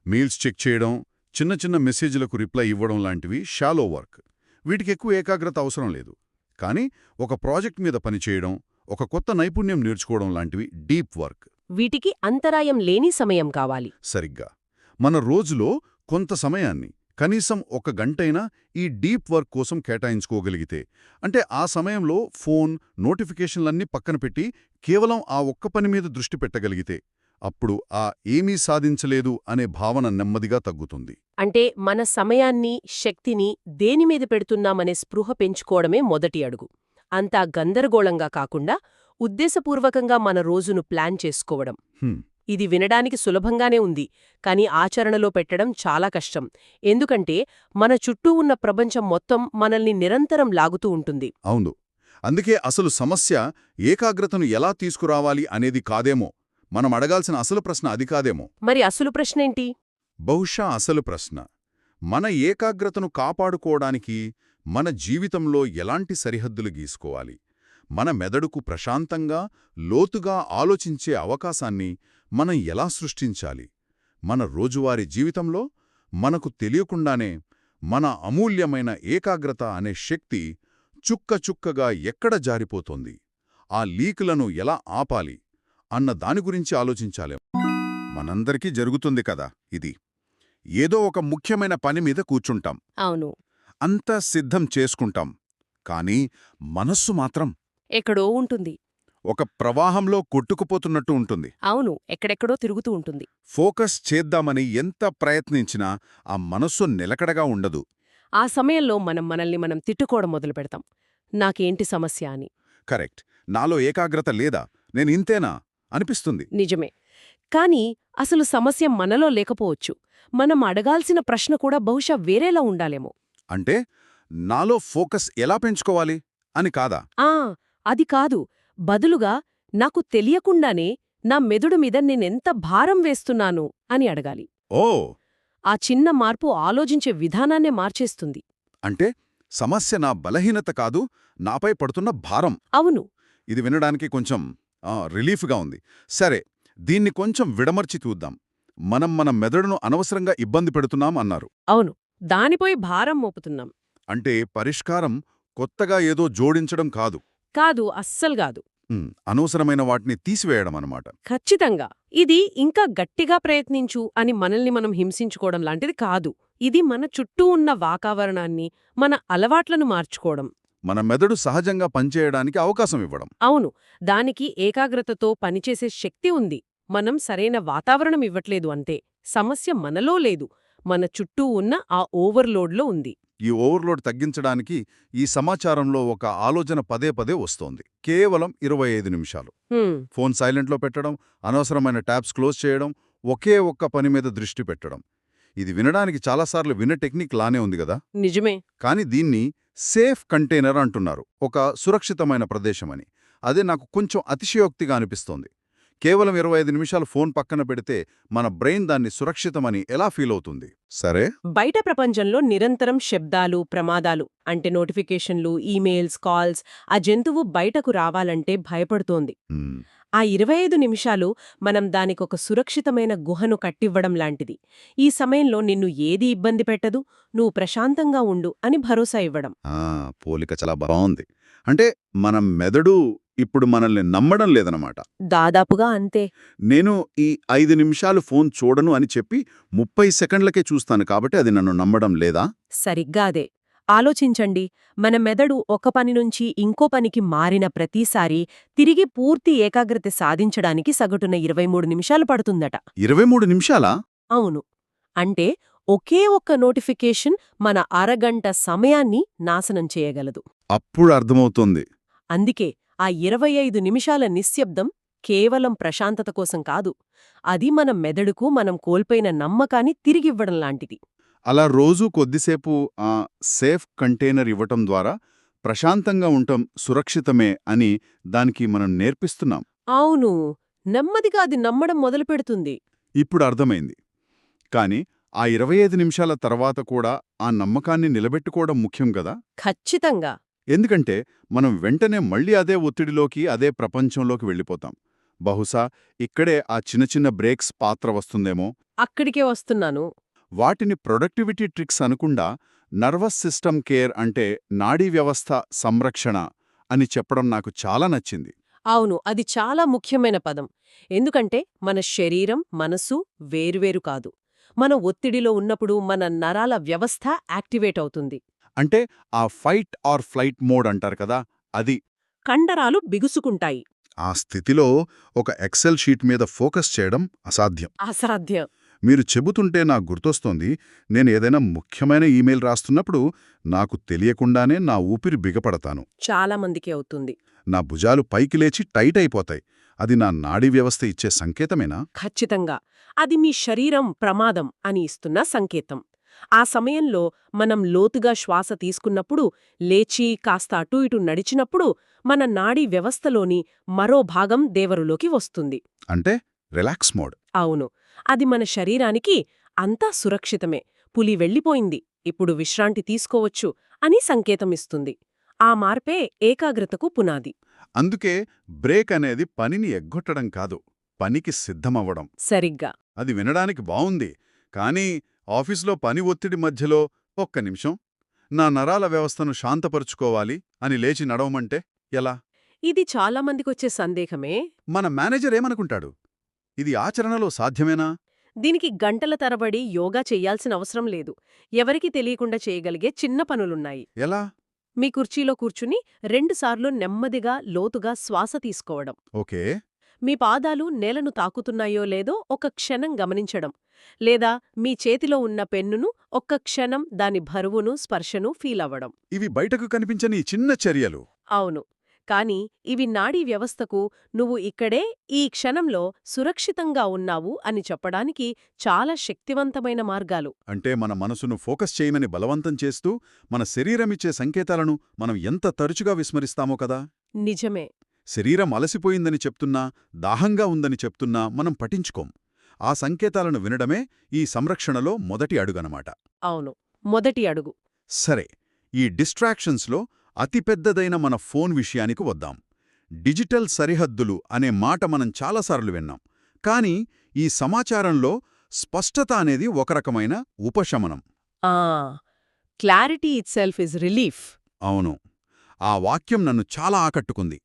Speaker 1: మెయిల్స్ చెక్ చేయడం, చిన్న చిన్న మెసేజ్లకు రిప్లై ఇవ్వడం లాంటివి షాలో వర్క్. వీటికి ఎక్కువ ఏకాగ్రత అవసరం లేదు. కానీ ఒక ప్రాజెక్ట్ మీద పనిచేయడం, ఒక కొత్త నైపుణ్యం నేర్చుకోవడం లాంటివి డీప్ వర్క్.
Speaker 2: వీటికి అంతరాయం లేని సమయం కావాలి.
Speaker 1: సరిగ్గా మన రోజులో కొంత సమయాన్ని, కనీసం 1 గంటైనా ఈ డీప్ వర్క్ కోసం కేటాయించుకోగలిగితే, అంటే ఆ సమయంలో ఫోన్ నోటిఫికేషన్లన్నీ పక్కన పెట్టి కేవలం ఆ ఒక్క పని మీద దృష్టి పెట్టగలిగితే, అప్పుడు ఆ ఏమీ సాధించలేదు అనే భావన నెమ్మదిగా తగ్గుతుంది.
Speaker 2: అంటే మన సమయాన్ని, శక్తిని దేనిమీద పెడుతున్నామనే స్పృహ పెంచుకోవడమే మొదటి అడుగు. అంతా గందరగోళంగా కాకుండా ఉద్దేశపూర్వకంగా మన రోజును ప్లాన్ చేసుకోవడం.
Speaker 1: హ్మ్,
Speaker 2: ఇది వినడానికి సులభంగానే ఉంది, కానీ ఆచరణలో పెట్టడం చాలా కష్టం. ఎందుకంటే మన చుట్టూ ఉన్న ప్రపంచం మొత్తం మనల్ని నిరంతరం లాగుతూ ఉంటుంది.
Speaker 1: అవును. అందుకే అసలు సమస్య ఏకాగ్రతను ఎలా తీసుకురావాలి అనేది కాదేమో. మనం అడగాల్సిన అసలు ప్రశ్న అది కాదేమో.
Speaker 2: మరి అసలు ప్రశ్నేంటి?
Speaker 1: బహుశా అసలు ప్రశ్న, మన ఏకాగ్రతను కాపాడుకోవడానికి మన జీవితంలో ఎలాంటి సరిహద్దులు గీసుకోవాలి? మన మెదడుకు ప్రశాంతంగా, లోతుగా ఆలోచించే అవకాశాన్ని మనం ఎలా సృష్టించాలి? మన రోజువారీ జీవితంలో మనకు తెలియకుండానే మన అమూల్యమైన ఏకాగ్రత అనే శక్తి చుక్కచుక్కగా ఎక్కడ జారిపోతోంది? ఆ లీకులను ఎలా ఆపాలి అన్న దాని గురించి ఆలోచించాలేం. మనందరికీ జరుగుతుంది కదా ఇది. ఏదో ఒక ముఖ్యమైన పని మీద కూర్చుంటాం,
Speaker 2: అవును,
Speaker 1: అంతా సిద్ధం చేసుకుంటాం. కానీ మనస్సు మాత్రం
Speaker 2: ఎక్కడో ఉంటుంది.
Speaker 1: ఒక ప్రవాహంలో కొట్టుకుపోతున్నట్టు ఉంటుంది.
Speaker 2: అవును, ఎక్కడెక్కడో తిరుగుతూ ఉంటుంది.
Speaker 1: ఫోకస్ చేద్దామని ఎంత ప్రయత్నించినా ఆ మనస్సు నిలకడగా ఉండదు.
Speaker 2: ఆ సమయంలో మనల్ని మనం తిట్టుకోవడం మొదలు పెడతాం. నాకేంటి సమస్య అని.
Speaker 1: కరెక్ట్, నాలో ఏకాగ్రత లేదా, నేనింతేనా అనిపిస్తుంది.
Speaker 2: నిజమే. కానీ అసలు సమస్య మనలో లేకపోవచ్చు. మనం అడగాల్సిన ప్రశ్న కూడా బహుశా వేరేలా ఉండాలేమో.
Speaker 1: అంటే నాలో ఫోకస్ ఎలా పెంచుకోవాలి అని కాదా?
Speaker 2: అది కాదు. బదులుగా నాకు తెలియకుండానే నా మెదడు మీద నేనెంత భారం వేస్తున్నాను అని అడగాలి.
Speaker 1: ఓ,
Speaker 2: ఆ చిన్న మార్పు ఆలోచించే విధానాన్నే మార్చేస్తుంది.
Speaker 1: అంటే సమస్య నా బలహీనత కాదు, నాపై పడుతున్న భారం.
Speaker 2: అవును.
Speaker 1: ఇది వినడానికి కొంచెం రిలీఫ్గా ఉంది. సరే, దీన్ని కొంచెం విడమర్చి చూద్దాం. మనం మన మెదడును అనవసరంగా ఇబ్బంది పెడుతున్నాం అన్నారు.
Speaker 2: అవును, దానిపై భారం మోపుతున్నాం.
Speaker 1: అంటే పరిష్కారం కొత్తగా ఏదో జోడించడం కాదు,
Speaker 2: కాదు, అస్సల్గాదు.
Speaker 1: అనవసరమైన వాటిని తీసివేయడం అన్నమాట.
Speaker 2: ఖచ్చితంగా. ఇది ఇంకా గట్టిగా ప్రయత్నించు అని మనల్ని మనం హింసించుకోవడం లాంటిది కాదు. ఇది మన చుట్టూ ఉన్న వాతావరణాన్ని, మన అలవాట్లను మార్చుకోవడం.
Speaker 1: మన మెదడు సహజంగా పనిచేయడానికి అవకాశం ఇవ్వడం.
Speaker 2: అవును, దానికి ఏకాగ్రతతో పనిచేసే శక్తి ఉంది. మనం సరైన వాతావరణం ఇవ్వట్లేదు అంతే. సమస్య మనలో లేదు, మన చుట్టూ ఉన్న ఆ ఓవర్లోడ్లో ఉంది.
Speaker 1: ఈ ఓవర్లోడ్ తగ్గించడానికి ఈ సమాచారంలో ఒక ఆలోచన పదే పదే వస్తోంది. కేవలం 25 నిమిషాలు ఫోన్ సైలెంట్లో పెట్టడం, అనవసరమైన ట్యాబ్స్ క్లోజ్ చేయడం, ఒకే ఒక్క పని మీద దృష్టి పెట్టడం. ఇది వినడానికి చాలాసార్లు విన్న టెక్నిక్ లానే ఉంది కదా.
Speaker 2: నిజమే.
Speaker 1: కానీ దీన్ని సేఫ్ కంటైనర్ అంటున్నారు, ఒక సురక్షితమైన ప్రదేశమని. అదే నాకు కొంచెం అతిశయోక్తిగా అనిపిస్తోంది. కేవలం 25 నిమిషాలు ఫోన్ పక్కన పెడితే మన బ్రెయిన్ దాన్ని సురక్షితమని ఎలా ఫీల్ అవుతుంది? సరే,
Speaker 2: బయట ప్రపంచంలో నిరంతరం శబ్దాలు, ప్రమాదాలు, అంటే నోటిఫికేషన్లు, ఈమెయిల్స్, కాల్స్. ఆ జంతువు బయటకు రావాలంటే భయపడుతోంది. ఆ 25 నిమిషాలు మనం దానికొక సురక్షితమైన గుహను కట్టివ్వడం లాంటిది. ఈ సమయంలో నిన్ను ఏది ఇబ్బంది పెట్టదు, నువ్వు ప్రశాంతంగా ఉండు అని భరోసా ఇవ్వడం.
Speaker 1: పోలిక చాలా బాగుంది. అంటే మన మెదడు ఇప్పుడు మనల్ని నమ్మడం లేదన్నమాట.
Speaker 2: దాదాపుగా అంతే.
Speaker 1: నేను ఈ 5 నిమిషాలు ఫోన్ చూడను అని చెప్పి 30 సెకండ్లకే చూస్తాను కాబట్టి అది నన్ను నమ్మడం లేదా?
Speaker 3: సరిగ్గా అదే. ఆలోచించండి, మన మెదడు ఒక పని నుంచి ఇంకో పనికి మారిన ప్రతిసారీ తిరిగి పూర్తి ఏకాగ్రత సాధించడానికి సగటున 23 నిమిషాలు పడుతుందట.
Speaker 1: 23 నిమిషాలా?
Speaker 3: అవును. అంటే ఒకే ఒక్క నోటిఫికేషన్ మన అరగంట సమయాన్ని నాశనం చేయగలదు.
Speaker 1: అప్పుడు అర్థమవుతోంది.
Speaker 3: అందుకే ఆ 25 నిమిషాల నిశ్శబ్దం కేవలం ప్రశాంతత కోసం కాదు, అది మన మెదడుకు మనం కోల్పోయిన నమ్మకాన్ని తిరిగివ్వడం లాంటిది.
Speaker 1: అలా రోజూ కొద్దిసేపు సేఫ్ కంటైనర్ ఇవ్వటం ద్వారా ప్రశాంతంగా ఉండటం సురక్షితమే అని దానికి మనం నేర్పిస్తున్నాం.
Speaker 2: అవును, నెమ్మదిగా అది నమ్మడం మొదలుపెడుతుంది.
Speaker 1: ఇప్పుడు అర్థమైంది. కాని ఆ 25 నిమిషాల తర్వాత కూడా ఆ నమ్మకాన్ని నిలబెట్టుకోవడం ముఖ్యం గదా.
Speaker 2: ఖచ్చితంగా.
Speaker 1: ఎందుకంటే మనం వెంటనే మళ్ళీ అదే ఒత్తిడిలోకి, అదే ప్రపంచంలోకి వెళ్ళిపోతాం. బహుశా ఇక్కడే ఆ చిన్న చిన్న బ్రేక్స్ పాత్ర వస్తుందేమో.
Speaker 2: అక్కడికే వస్తున్నాను.
Speaker 1: వాటిని ప్రొడక్టివిటీ ట్రిక్స్ అనకుండా నర్వస్ సిస్టమ్ కేర్ అంటే నాడీ వ్యవస్థ సంరక్షణ అని చెప్పడం నాకు చాలా నచ్చింది.
Speaker 2: అవును, అది చాలా ముఖ్యమైన పదం. ఎందుకంటే మన శరీరం, మనసు వేరువేరు కాదు. మన ఒత్తిడిలో ఉన్నప్పుడు మన నరాల వ్యవస్థ యాక్టివేట్ అవుతుంది.
Speaker 1: అంటే ఆ ఫైట్ ఆర్ ఫ్లైట్ మోడ్ అంటారు కదా, అది.
Speaker 2: కండరాలు బిగుసుకుంటాయి.
Speaker 1: ఆ స్థితిలో ఒక ఎక్సెల్ షీట్ మీద ఫోకస్ చేయడం అసాధ్యం.
Speaker 2: అసాధ్యం.
Speaker 1: మీరు చెబుతుంటే నాకు గుర్తొస్తోంది, నేను ఏదైనా ముఖ్యమైన ఈమెయిల్ రాస్తున్నప్పుడు నాకు తెలియకుండానే నా ఊపిరి బిగపడతాను.
Speaker 2: చాలా మందికి అవుతుంది.
Speaker 1: నా భుజాలు పైకి లేచి టైట్ అయిపోతాయి. అది నా నాడీ వ్యవస్థ ఇచ్చే సంకేతమేనా?
Speaker 2: ఖచ్చితంగా. అది మీ శరీరం ప్రమాదం అని ఇస్తున్న సంకేతం. ఆ సమయంలో మనం లోతుగా శ్వాస తీసుకున్నప్పుడు, లేచి కాస్త అటూ ఇటూ నడిచినప్పుడు మన నాడీ వ్యవస్థలోని మరో భాగం దేవరులోకి వస్తుంది.
Speaker 1: అంటే రిలాక్స్ మోడ్.
Speaker 2: అవును, అది మన శరీరానికి అంతా సురక్షితమే, పులి వెళ్ళిపోయింది, ఇప్పుడు విశ్రాంతి తీసుకోవచ్చు అని సంకేతమిస్తుంది. ఆ మార్పే ఏకాగ్రతకు పునాది.
Speaker 1: అందుకే బ్రేక్ అనేది పనిని ఎగ్గొట్టడం కాదు, పనికి సిద్ధమవ్వడం.
Speaker 2: సరిగ్గా.
Speaker 1: అది వినడానికి బావుంది. కానీ ఆఫీసులో పని ఒత్తిడి మధ్యలో ఒక్క నిమిషం, నా నరాల వ్యవస్థను శాంతపరుచుకోవాలి అని లేచి నడవమంటే ఎలా?
Speaker 2: ఇది చాలామందికొచ్చే సందేహమే.
Speaker 1: మన మేనేజర్ ఏమనుకుంటాడు? ఇది ఆచరణలో సాధ్యమేనా?
Speaker 2: దీనికి గంటల తరబడి యోగా చెయ్యాల్సిన అవసరం లేదు. ఎవరికీ తెలియకుండా చేయగలిగే చిన్న పనులున్నాయి.
Speaker 1: ఎలా?
Speaker 2: మీ కుర్చీలో కూర్చుని 2 సార్లు నెమ్మదిగా లోతుగా శ్వాస తీసుకోవడం.
Speaker 1: ఓకే.
Speaker 2: మీ పాదాలు నేలను తాకుతున్నాయో లేదో ఒక క్షణం గమనించడం. లేదా మీ చేతిలో ఉన్న పెన్నును ఒక్క క్షణం దాని బరువును, స్పర్శను ఫీలవ్వడం.
Speaker 1: ఇవి బయటకు కనిపించని చిన్న చర్యలు.
Speaker 2: అవును, కానీ ఇవి నాడీ వ్యవస్థకు నువ్వు ఇక్కడే ఈ క్షణంలో సురక్షితంగా ఉన్నావు అని చెప్పడానికి చాలా శక్తివంతమైన మార్గాలు.
Speaker 1: అంటే మన మనసును ఫోకస్ చేయమని బలవంతం చేస్తూ, మన శరీరమిచ్చే సంకేతాలను మనం ఎంత తరచుగా విస్మరిస్తామో కదా.
Speaker 2: నిజమే.
Speaker 1: శరీరం అలసిపోయిందని చెప్తున్నా, దాహంగా ఉందని చెప్తున్నా మనం పట్టించుకోం. ఆ సంకేతాలను వినడమే ఈ సంరక్షణలో మొదటి అడుగనమాట.
Speaker 2: అవును, మొదటి అడుగు.
Speaker 1: సరే, ఈ డిస్ట్రాక్షన్స్లో అతిపెద్దదైన మన ఫోన్ విషయానికి వద్దాం. డిజిటల్ సరిహద్దులు అనే మాట మనం చాలాసార్లు విన్నాం. కానీ ఈ సమాచారంలో స్పష్టత అనేది ఒక రకమైన ఉపశమనం.
Speaker 2: Clarity itself is relief.
Speaker 1: అవును, ఆ వాక్యం నన్ను చాలా ఆకట్టుకుంది.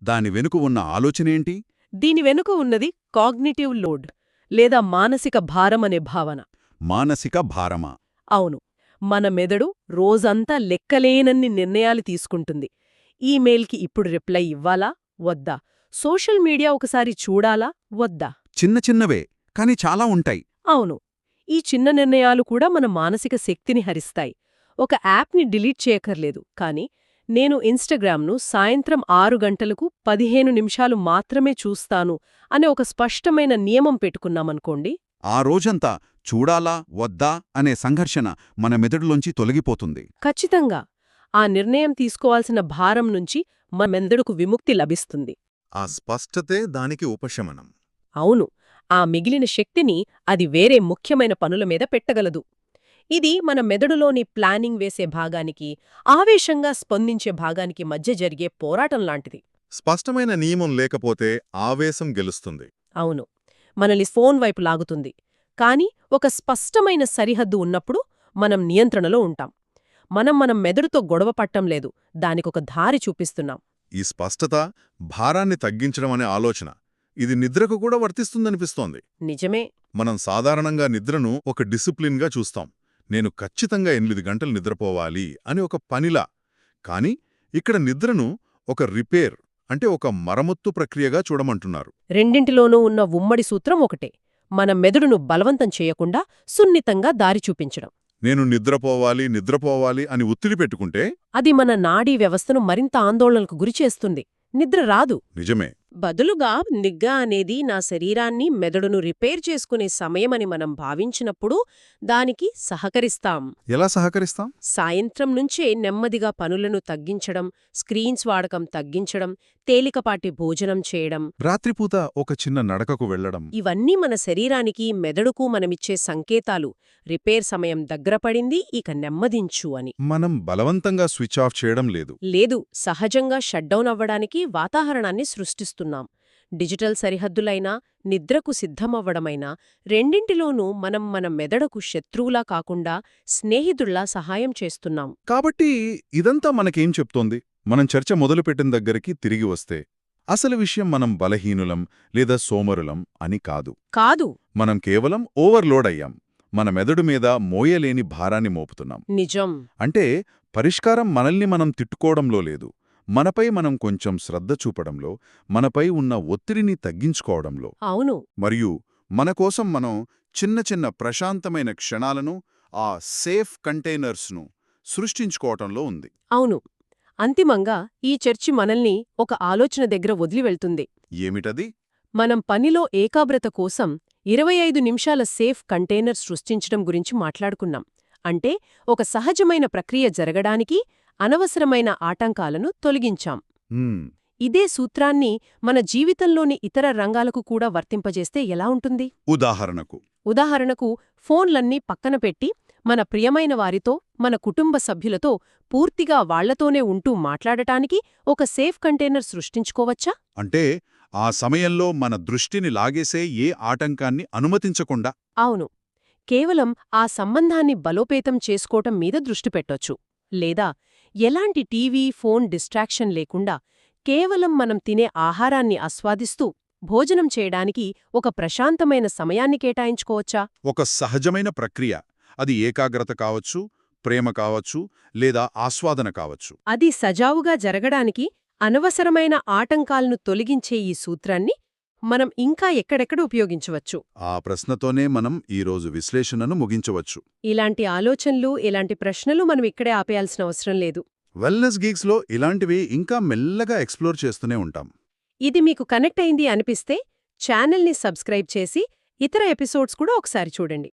Speaker 1: దాని వెనుక ఉన్న ఆలోచనేంటి?
Speaker 2: దీని వెనుక ఉన్నది కాగ్నిటివ్ లోడ్ లేదా మానసిక భారం అనే భావన.
Speaker 1: మానసిక భారమా?
Speaker 2: అవును, మన మెదడు రోజంతా లెక్కలేనన్ని నిర్ణయాలు తీసుకుంటుంది. ఈమెయిల్కి ఇప్పుడు రిప్లై ఇవ్వాలా వద్దా? సోషల్ మీడియా ఒకసారి చూడాలా వద్దా?
Speaker 1: చిన్న చిన్నవే, కాని చాలా ఉంటాయి.
Speaker 2: అవును, ఈ చిన్న నిర్ణయాలు కూడా మన మానసిక శక్తిని హరిస్తాయి. ఒక యాప్ని డిలీట్ చేయక్కర్లేదు, కానీ నేను ఇన్స్టాగ్రామ్ను సాయంత్రం 6 గంటలకు 15 నిమిషాలు మాత్రమే చూస్తాను అనే ఒక స్పష్టమైన నియమం పెట్టుకున్నామనుకోండి,
Speaker 1: ఆ రోజంతా చూడాలా వద్దా అనే సంఘర్షణ మన మెదడులోంచి తొలగిపోతుంది.
Speaker 2: ఖచ్చితంగా ఆ నిర్ణయం తీసుకోవాల్సిన భారం నుంచి మన మెదడుకు విముక్తి లభిస్తుంది.
Speaker 1: ఆ స్పష్టతే దానికి ఉపశమనం.
Speaker 2: అవును, ఆ మిగిలిన శక్తిని అది వేరే ముఖ్యమైన పనుల మీద పెట్టగలదు. ఇది మన మెదడులోని ప్లానింగ్ వేసే భాగానికి, ఆవేశంగా స్పందించే భాగానికి మధ్య జరిగే పోరాటం లాంటిది.
Speaker 1: స్పష్టమైన నియమం లేకపోతే ఆవేశం గెలుస్తుంది.
Speaker 2: అవును, మనల్ని ఫోన్ వైపు లాగుతుంది. కాని ఒక స్పష్టమైన సరిహద్దు ఉన్నప్పుడు మనం నియంత్రణలో ఉంటాం. మనం మెదడుతో గొడవ పట్టం లేదు, దానికొక దారి చూపిస్తున్నాం.
Speaker 1: ఈ స్పష్టత భారాన్ని తగ్గించడం అనే ఆలోచన, ఇది నిద్రకు కూడా వర్తిస్తుందనిపిస్తోంది.
Speaker 2: నిజమే.
Speaker 1: మనం సాధారణంగా నిద్రను ఒక డిసిప్లిన్గా చూస్తాం. నేను ఖచ్చితంగా 8 గంటలు నిద్రపోవాలి అని ఒక పనిలా. కాని ఇక్కడ నిద్రను ఒక రిపేర్ అంటే ఒక మరమ్మత్తు ప్రక్రియగా చూడమంటున్నారు.
Speaker 2: రెండింటిలోనూ ఉన్న ఉమ్మడి సూత్రం ఒకటే, మన మెదడును బలవంతం చేయకుండా సున్నితంగా దారి చూపించడం.
Speaker 1: నేను నిద్రపోవాలి అని ఒత్తిడి పెట్టుకుంటే
Speaker 2: అది మన నాడీ వ్యవస్థను మరింత ఆందోళనకు గురిచేస్తుంది. నిద్ర రాదు.
Speaker 1: నిజమే.
Speaker 2: బదులుగా నిగ్గా అనేది నా శరీరాన్ని మెదడును రిపేర్ చేసుకునే సమయమని మనం భావించినప్పుడు దానికి సహకరిస్తాం.
Speaker 4: ఎలా సహకరిస్తాం?
Speaker 2: సాయంత్రం నుంచే నెమ్మదిగా పనులను తగ్గించడం, స్క్రీన్స్ వాడకం తగ్గించడం, తేలికపాటి భోజనం చేయడం
Speaker 4: రాత్రిపూట ఒక చిన్న నడకకు వెళ్లడం.
Speaker 2: ఇవన్నీ మన శరీరానికి మెదడుకు మనమిచ్చే సంకేతాలు. రిపేర్ సమయం దగ్గరపడింది, ఇక నెమ్మదించు అని.
Speaker 4: మనం బలవంతంగా స్విచ్ ఆఫ్ చేయడం లేదు.
Speaker 2: లేదు, సహజంగా షట్డౌన్ అవ్వడానికి వాతావరణాన్ని సృష్టిస్తున్నాం. డిజిటల్ సరిహద్దులైనా, నిద్రకు సిద్ధమవ్వడమైనా రెండింటిలోనూ మనం మన మెదడుకు శత్రువులా కాకుండా స్నేహితుల్లా సహాయం చేస్తున్నాం.
Speaker 4: కాబట్టి ఇదంతా మనకేం చెప్తోంది? మనం చర్చ మొదలుపెట్టిన దగ్గరికి తిరిగి వస్తే అసలు విషయం మనం బలహీనులం లేదా సోమరులం అని కాదు.
Speaker 2: కాదు,
Speaker 4: మనం కేవలం ఓవర్లోడ్ అయ్యాం. మన మెదడు మీద మోయలేని భారాన్ని మోపుతున్నాం.
Speaker 2: నిజం.
Speaker 4: అంటే పరిష్కారం మనల్ని మనం తిట్టుకోవడంలో లేదు, మనపై మనం కొంచెం శ్రద్ధ చూపడంలో, మనపై ఉన్న ఒత్తిడిని తగ్గించుకోవడంలో.
Speaker 2: అవును.
Speaker 4: మరియు మన కోసం మనం చిన్న చిన్న ప్రశాంతమైన క్షణాలను, ఆ సేఫ్ కంటైనర్స్ను సృష్టించుకోవటంలో ఉంది.
Speaker 2: అవును. అంతిమంగా ఈ చర్చి మనల్ని ఒక ఆలోచన దగ్గర వదిలివెళ్తుంది.
Speaker 4: ఏమిటది?
Speaker 2: మనం పనిలో ఏకాగ్రత కోసం 25 నిమిషాల సేఫ్ కంటైనర్ సృష్టించడం గురించి మాట్లాడుకున్నాం. అంటే ఒక సహజమైన ప్రక్రియ జరగడానికి అనవసరమైన ఆటంకాలను తొలగించాం.
Speaker 4: హ్మ్,
Speaker 2: ఇదే సూత్రాన్ని మన జీవితంలోని ఇతర రంగాలకు కూడా వర్తింపజేస్తే ఎలా ఉంటుంది? ఉదాహరణకు ఫోన్లన్నీ పక్కన పెట్టి మన ప్రియమైన వారితో, మన కుటుంబ సభ్యులతో పూర్తిగా వాళ్లతోనే ఉంటూ మాట్లాడటానికి ఒక సేఫ్ కంటైనర్ సృష్టించుకోవచ్చా?
Speaker 4: అంటే ఆ సమయంలో మన దృష్టిని లాగేసే ఏ ఆటంకాన్ని అనుమతించకుండా.
Speaker 2: అవును. కేవలం ఆ సంబంధాన్ని బలోపేతం చేసుకోవటం మీద దృష్టి పెట్టొచ్చు. లేదా ఎలాంటి టీవీ, ఫోన్ డిస్ట్రాక్షన్ లేకుండా కేవలం మనం తినే ఆహారాన్ని ఆస్వాదిస్తూ భోజనం చేయడానికి ఒక ప్రశాంతమైన సమయాన్ని కేటాయించుకోవచ్చా?
Speaker 4: ఒక సహజమైన ప్రక్రియ. అది ఏకాగ్రత కావచ్చు, ప్రేమ కావచ్చు, లేదా ఆస్వాదన కావచ్చు.
Speaker 2: అది సజావుగా జరగడానికి అనవసరమైన ఆటంకాలను తొలగించే ఈ సూత్రాన్ని మనం ఇంకా ఎక్కడెక్కడ ఉపయోగించవచ్చు?
Speaker 4: ఆ ప్రశ్నతోనే మనం ఈరోజు విశ్లేషణను ముగించవచ్చు.
Speaker 2: ఇలాంటి ఆలోచనలు, ఇలాంటి ప్రశ్నలు మనం ఇక్కడే ఆపేయాల్సిన అవసరం లేదు.
Speaker 4: వెల్నెస్ గీక్స్లో ఇలాంటివి ఇంకా మెల్లగా ఎక్స్ప్లోర్ చేస్తూనే ఉంటాం.
Speaker 2: ఇది మీకు కనెక్ట్ అయింది అనిపిస్తే ఛానల్ని సబ్స్క్రైబ్ చేసి ఇతర ఎపిసోడ్స్ కూడా ఒకసారి చూడండి.